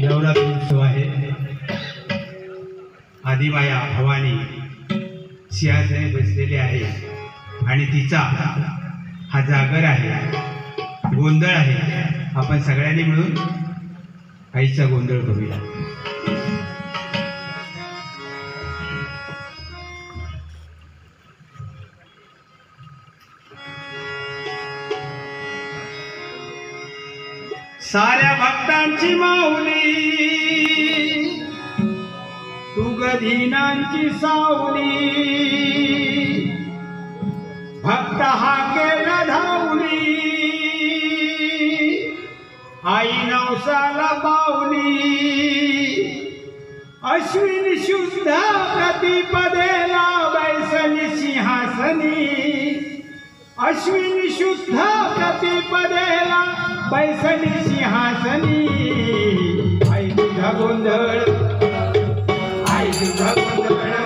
नवरात्र उत्सव आहे। आदिमाया भवानी सिंहासनी बसलेली आहे आणि तिचा हा जागर आहे, गोंधळ आहे। आपण सगळ्यांनी मिळून आईचा गोंधळ करूया। साऱ्या भक्तांची माऊली तू गधीनांची सावली, भक्त हा केला धावली आई नवसाला पावली। अश्विनी शुद्ध प्रतिपदेला बैसली सिंहासनी, अश्विनी शुद्ध प्रतिपदेला बैसली सिंहासनी। आई तुझा गोंधळ, आई तुझा गोंधळ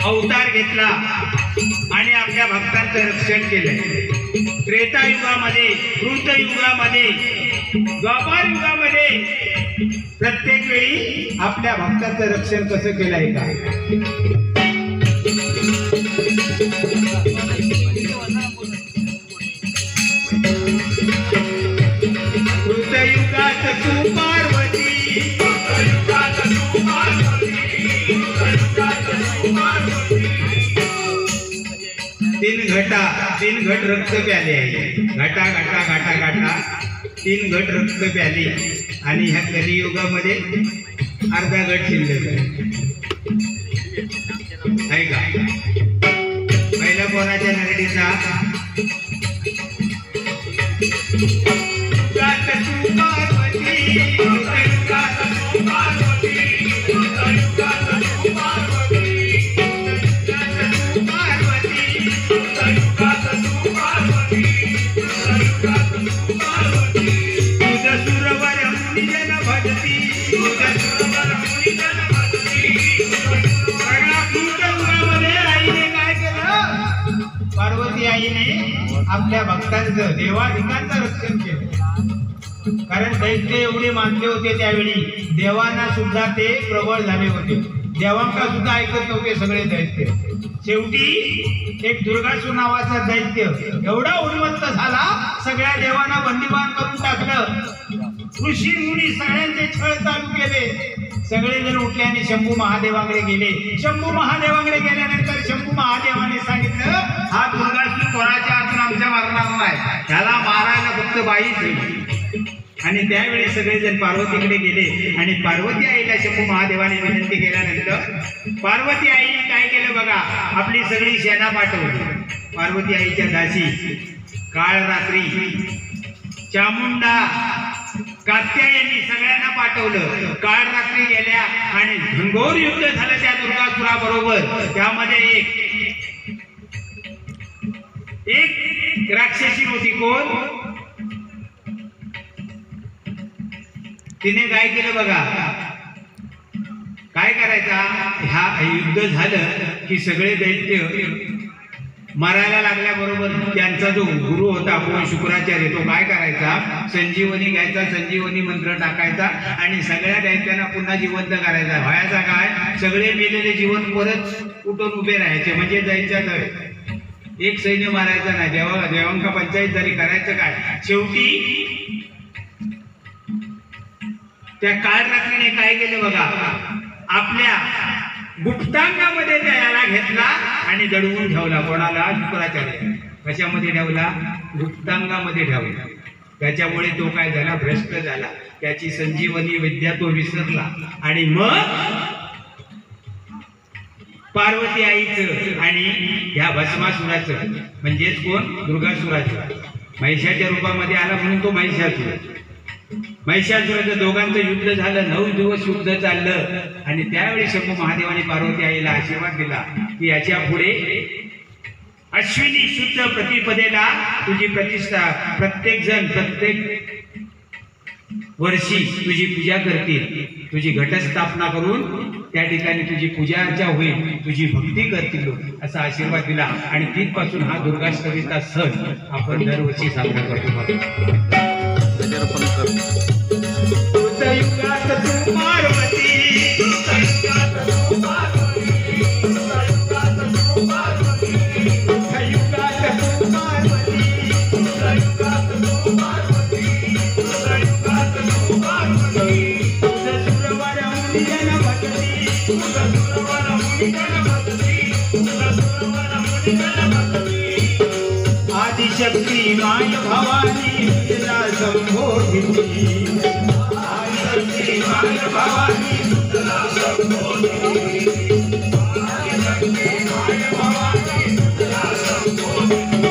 अवतार घेतला आणि आपल्या भक्तांचं रक्षण केलं। त्रेता युगामध्ये, कृत युगामध्ये, द्वापार युगामध्ये प्रत्येक वेळी आपल्या भक्तांचं रक्षण कसं केलं आहे का? कृत युगात तू पार्वती, तीन घट रक्त प्याले आहे। घटा घटा घटा घटा तीन घट रक्त प्याले आणि ह्या कलियुगामध्ये अर्धा घट शिल्लक आहे का? पहिला कोणाच्या नरडीचा? पार्वती आईने आपल्या भक्तांचं, देवाधिकांचं रक्षण केलं। कारण दैत्य एवढे मानले होते त्यावेळी, देवांना सुद्धा ते प्रबळ झाले होते। देवांना सुद्धा ऐकत नव्हते सगळे दैत्य। शेवटी एक दुर्गासुर नावाचा दैत्य एवढा उन्मत्त झाला, सगळ्या देवांना बंदिवान करून टाकलं। ऋषी मुनी सगळ्यांचे छळ चालू केले। सगळेजण उठले आणि शंभू महादेवांकडे गेले। शंभू महादेवांकडे गेल्यानंतर शंभू महादेवाने सांगितलं, हा दुर्गासुर कोणाच्या हातून आमच्या मारणार नाही, त्याला मारायला फक्त बाईच आहे। आणि त्यावेळी सगळेजण पार्वतीकडे गेले आणि पार्वती आईला शंभू महादेवाने विनंती केल्यानंतर पार्वती आईने काय केलं बघा, आपली सगळी सेना पाठवली। पार्वती आईच्या दासी काळ रात्री चामुंडा, कात्यायनी सगळ्यांना पाठवलं। काळ रात्री गेल्या आणि घनघोर युद्ध झालं त्या दुर्गासुराबरोबर। त्यामध्ये एक राक्षसी होती, कोण? तिने काय केलं बघा, काय करायचा, ह्या युद्ध झालं की सगळे दैत्य मारायला लागल्याबरोबर त्यांचा जो गुरु होता कोण शुक्राचार्य, तो काय करायचा, संजीवनी घ्यायचा, संजीवनी मंत्र टाकायचा आणि सगळ्या दैत्यांना पुन्हा जिवंत करायचा. व्हायचा काय, सगळे मेलेले जीवन परत उठून उभे राहायचे, म्हणजे जायच्या तर एक सैन्य मारायचा नाही. देवांका पंचायत जरी करायचं काय, शेवटी त्या काळरात्रीने काय केलं बघा, आपल्या गुप्तांगामध्ये त्याला घेतला आणि दडवून ठेवला. कोणाला, शुक्राचार्य. कशामध्ये ठेवला, गुप्तांगामध्ये ठेवला. त्याच्यामुळे तो काय झाला, भ्रष्ट झाला. त्याची संजीवनी विद्या तो विसरला आणि मग पार्वती आईचं आणि ह्या भस्मासुराचं, म्हणजेच कोण, दुर्गासुराचं, महिषाच्या रूपामध्ये आला म्हणून तो महिषासुर. महिषासुराचं दोघांचं युद्ध झालं. 9 दिवस युद्ध चाललं आणि त्यावेळी शंभू महादेवाने पार्वती आईला आशीर्वाद दिला की याच्या पुढे अश्विनी शुद्ध प्रतिपदेला तुझी प्रतिष्ठा, प्रत्येक जण प्रत्येक वर्षी तुझी पूजा करतील, तुझी घटस्थापना करून त्या ठिकाणी तुझी पूजा अर्चा होईल, तुझी भक्ती करतील असा आशीर्वाद दिला. आणि तिथपासून हा दुर्गाष्टमीचा सण आपण दरवर्षी साजरा करतो. युगात तू पार्वती, युगात तू पार्वती, युगात तू पार्वती, युगात तू पार्वती, युगात तू पार्वती, युगात तू पार्वती. सुरवर मुनिजन भक्ती, सुरवर मुनिजन भक्ती, सुरवर मुनिजन भक्ती. आदिशक्ती माय भवानी तुला संबोधिती, आदिशक्ती माय भवानी तुला संबोधिती, आदिशक्ती माय भवानी तुला संबोधिती.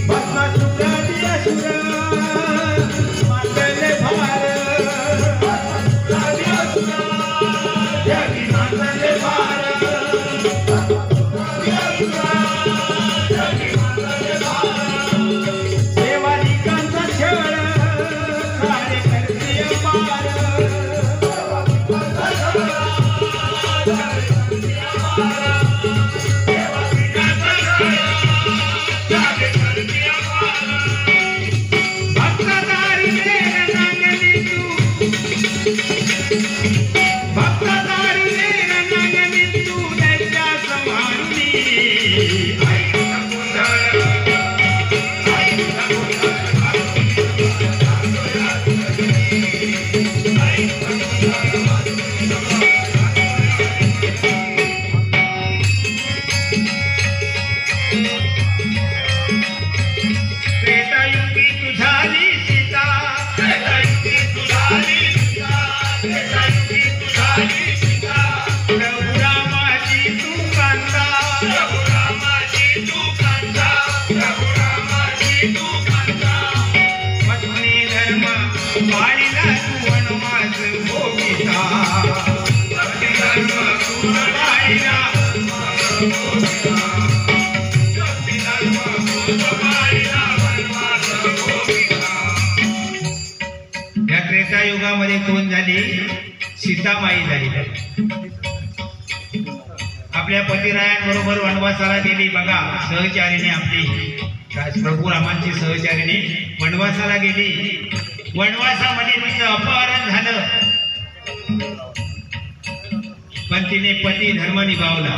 भस्मासुराची असुर मातले भार, भस्मासुराची असुर जगी मातले भार, भस्मासुराची असुर जगी मातले भार. देवादिकांचा छळ सारे करते अपार, भक्तदारी नागनी तू, भक्तदारी नागनी तू दैत्या संहारुनी. त्रेतायुगी तुझाली सीता, त्रेतायुगी तुझाली सीता, त्रेतायुगी तुझाली सीता. प्रभु रामाची तू कांता, प्रभु रामाची तू कांता, प्रभु रामाची तू कांता. पत्नी धर्म पाळीला तू वनवास भोगिता, पत्नी धर्म तू पाळीला भोगिता, पत्नी धर्म तू पाळीला वनवास भोगिता. या त्रेतायुगामध्ये कोण झाली, सीतामाई झाली. आपल्या पतिरायांबरोबर वनवासाला गेली बघा, सहचारिणी आपली प्रभू रामांची सहचारिणी वनवासाला गेली. वनवासामध्ये तिचं अपहरण झालं, पण तिने पती धर्म निभावला.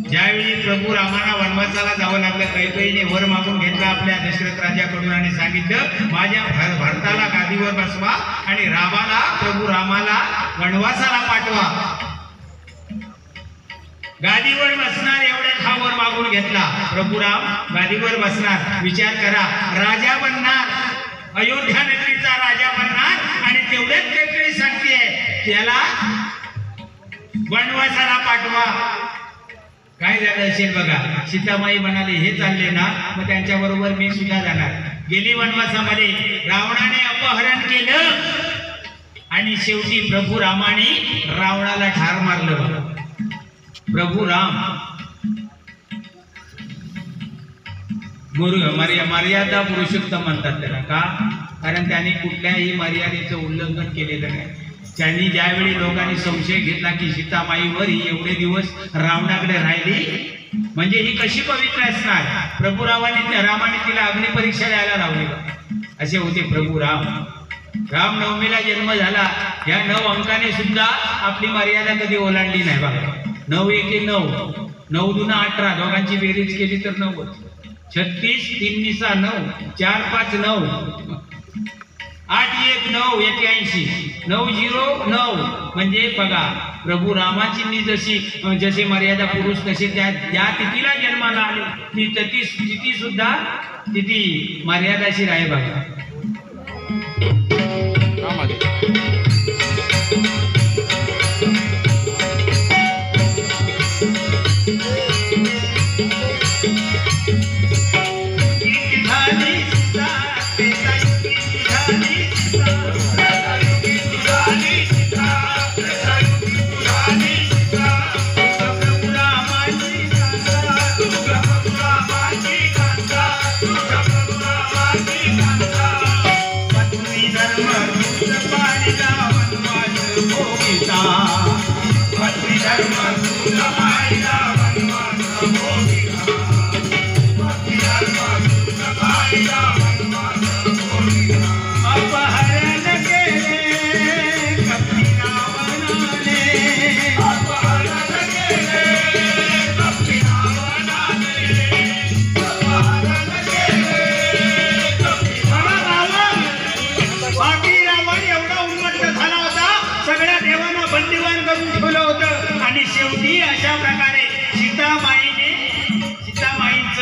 ज्यावेळी प्रभू रामांना वनवासाला जावं लागलं, कैकेयीने वर मागून घेतला आपल्या दशरथ राजाकडून आणि सांगितलं माझ्या भरताला गादीवर बसवा आणि रामाला, प्रभू रामाला वनवासाला पाठवा. गादीवर बसणार एवढ्या खावर मागून घेतला. प्रभू राम गादीवर बसणार, विचार करा, राजा बनणार, अयोध्या नगरीचा राजा बनणार आणि तेवढेच कैकेयी सांगते त्याला वनवासाला पाठवा. काय झालं असेल बघा. सीतामाई म्हणाली हे चालले ना, मग त्यांच्या बरोबर मी सुद्धा जाणार. गेली वनवासामध्ये, रावणाने अपहरण केलं आणि शेवटी प्रभू रामाने रावणाला ठार मारलं. प्रभू राम मर्यादा पुरुषोत्तम म्हणतात त्याला. का, कारण त्याने कुठल्याही मर्यादेचं उल्लंघन केलेलं नाही. त्यांनी ज्यावेळी लोकांनी संशय घेतला की सीतामाईवर ही एवढे दिवस रावणाकडे राहिली म्हणजे ही कशी पवित्र असणार, प्रभू रामाने तिला अग्निपरीक्षा द्यायला लावली. असे होते प्रभू राम. रामनवमीला जन्म झाला. या 9 अंकाने सुद्धा आपली मर्यादा कधी ओलांडली नाही बघा. 9 एके 9, 9 दुना 18, दोघांची बेरीज केली तर 9, 36, 3 निसा 9, 4 5 9, 8 1 9, 81, 9 0 9. म्हणजे बघा प्रभू रामाची जशी मर्यादा पुरुष तसे त्या तिथीला जन्माला आले ती तिथी सुद्धा तिथी मर्यादाशीर आहे बघा.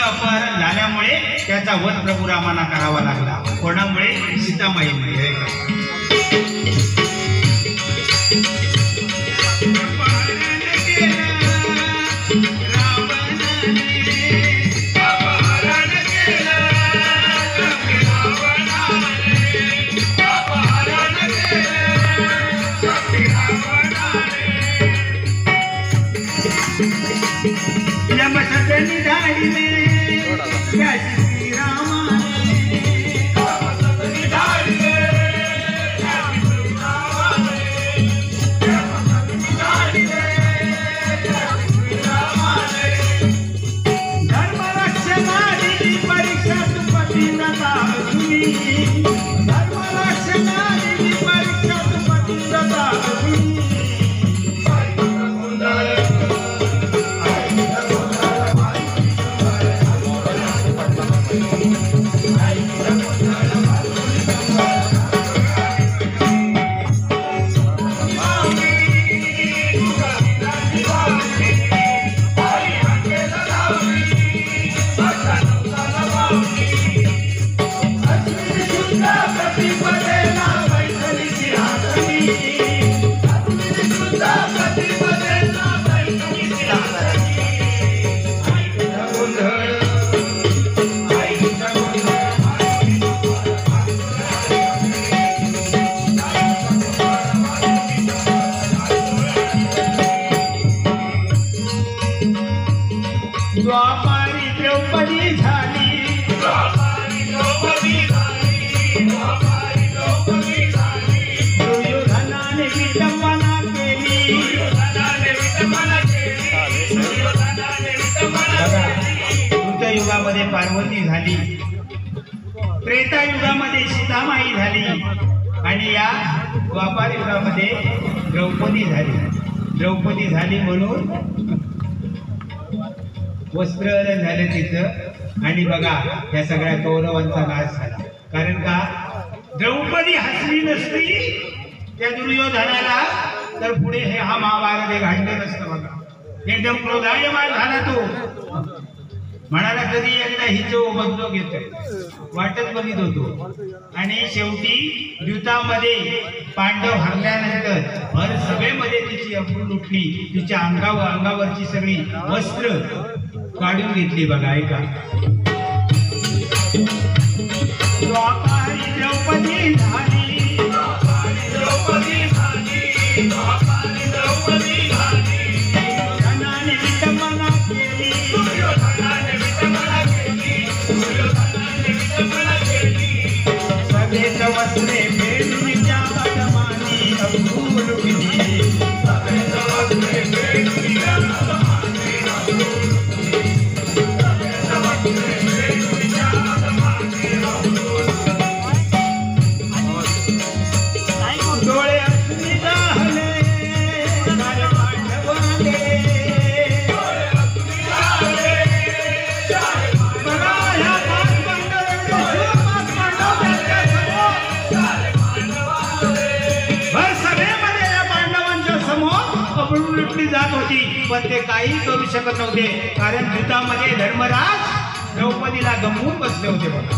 अपहरण झाल्यामुळे त्याचा वध प्रभू रामाला करावा लागला. कोणामुळे? सीतामाईमुळे. द्वापारी द्रौपदी झाली, दुर्योधनाने विटंबना केली. युगामध्ये पार्वती झाली, त्रेता युगामध्ये सीतामाई झाली आणि या द्वापार युगामध्ये द्रौपदी झाली. द्रौपदी झाली म्हणून वस्त्रहरण झालं तिचं आणि बघा या सगळ्या कौरवांचा नाश झाला. कारण का? द्रौपदी हसली नसती त्या दुर्योधनाला तर पुढे हा महाभारत हे घडलं नसतं. बघा एकदम क्रोधायमान झाला तो, म्हणाला कधी एकदा हिचं बदलो घेतोय, वाटच बघित होतो. आणि शेवटी युद्धामध्ये पांडव हरल्यानंतर भर सभेमध्ये तिची अफूट लुटली, तिच्या अंगावरची सगळी वस्त्र काढून घेतली. बघा ऐका. द्वापारी द्रौपदी झाली, द्रौपदी झाली, द्वापारी द्रौपदी झाली. दुर्योधनाने विटंबना केली, दुर्योधनाने विटंबना केली, दुर्योधनाने विटंबना केली. सभेत सफेद वस्त्रे फेडून त्या मानी अंगुरुकिनी सफेद वस्त्रे फेडून त्या मानी अंगुरुकिनी सफेद वस्त्रे फेडून त्या मानी अंगुरुकिनी डोळे अग्नी जाहले सारे पांडवांगे डोळे अग्नी जाहले सारे बघा ह्या पाच भर सभेमध्ये या पांडवांच्या समोर अबळून लुटली जात होती, पण ते काही करू शकत नव्हते, कारण युद्धामध्ये धर्मराज द्रौपदीला गमवून बसले होते बघा.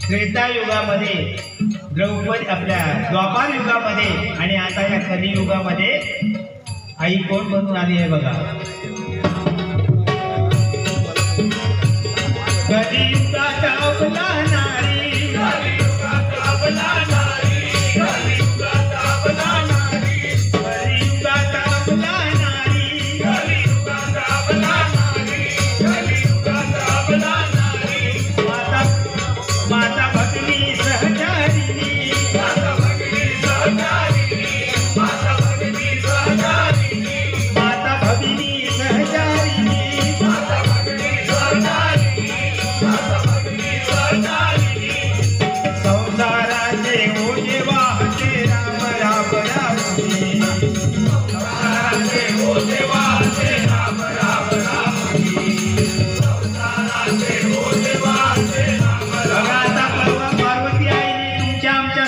त्रेतायुगामध्ये द्रौपदी आपल्या द्वापार युगामध्ये आणि आता या कलियुगामध्ये आई कोण बनून आली आहे बघा. कलियुगात आपला नारी कलियुगात आपला नारी कलियुगात आपला नारी कलियुगात आपला नारी कलियुगात आपला नारी कलियुगात आपला नारी माता भगिनी सहचारिणी माता भगिनी सहचारिणी माता भगिनी सहचारिणी माता भगिनी सहचारिणी माता भगिनी सहचारिणी माता भगिनी सहचारिणी संसाराचे ओझे वाहते राम राम रामुनी संसाराचे ओझे वाहते राम राम रामुनी संसाराचे ओझे वाहते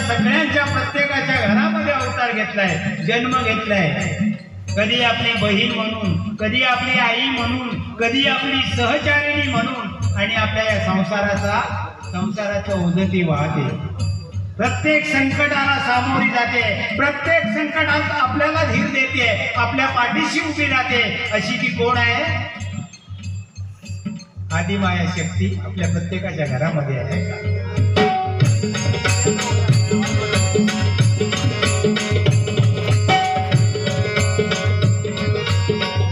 सगळ्यांच्या प्रत्येकाच्या घरामध्ये अवतार घेतलाय, जन्म घेतलाय. कधी आपली बहीण म्हणून, कधी आपली आई म्हणून, कधी आपली सहचारिणी म्हणून, आणि आपल्या या संसाराचं ओझं ती वाहते. प्रत्येक संकटाला सामोरी जाते, प्रत्येक संकटात आपल्याला धीर देते, आपल्या पाठीशी उभी राहते. अशी ती कोण आहे? आदिमाया शक्ती आपल्या प्रत्येकाच्या घरामध्ये आहे का?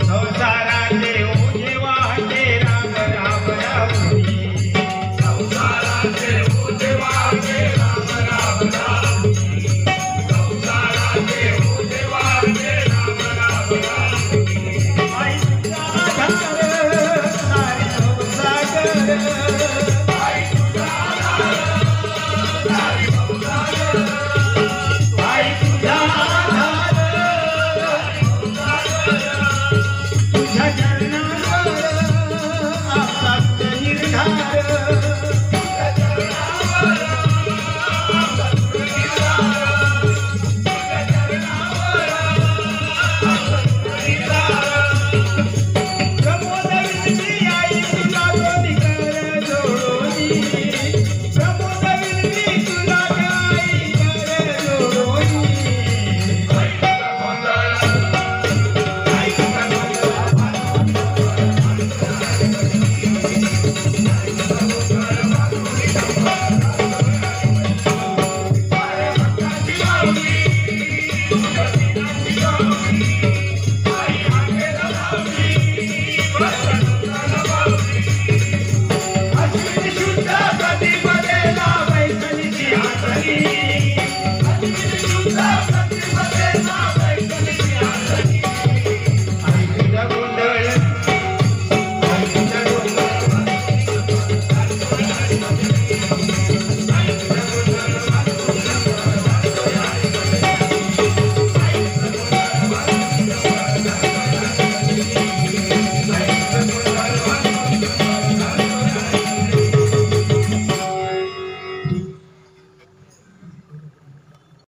संसाराचे ओझे वाहते राम राम रामुनी संसाराचे ओझे वाहते राम राम रामुनी संसाराचे ओझे वाहते राम राम रामुनी आई तुझा आधार सारी संसार आई तुझा आधार सारी संसार आई तुझा आधार तुझ्या चरणावर आपला निर्धार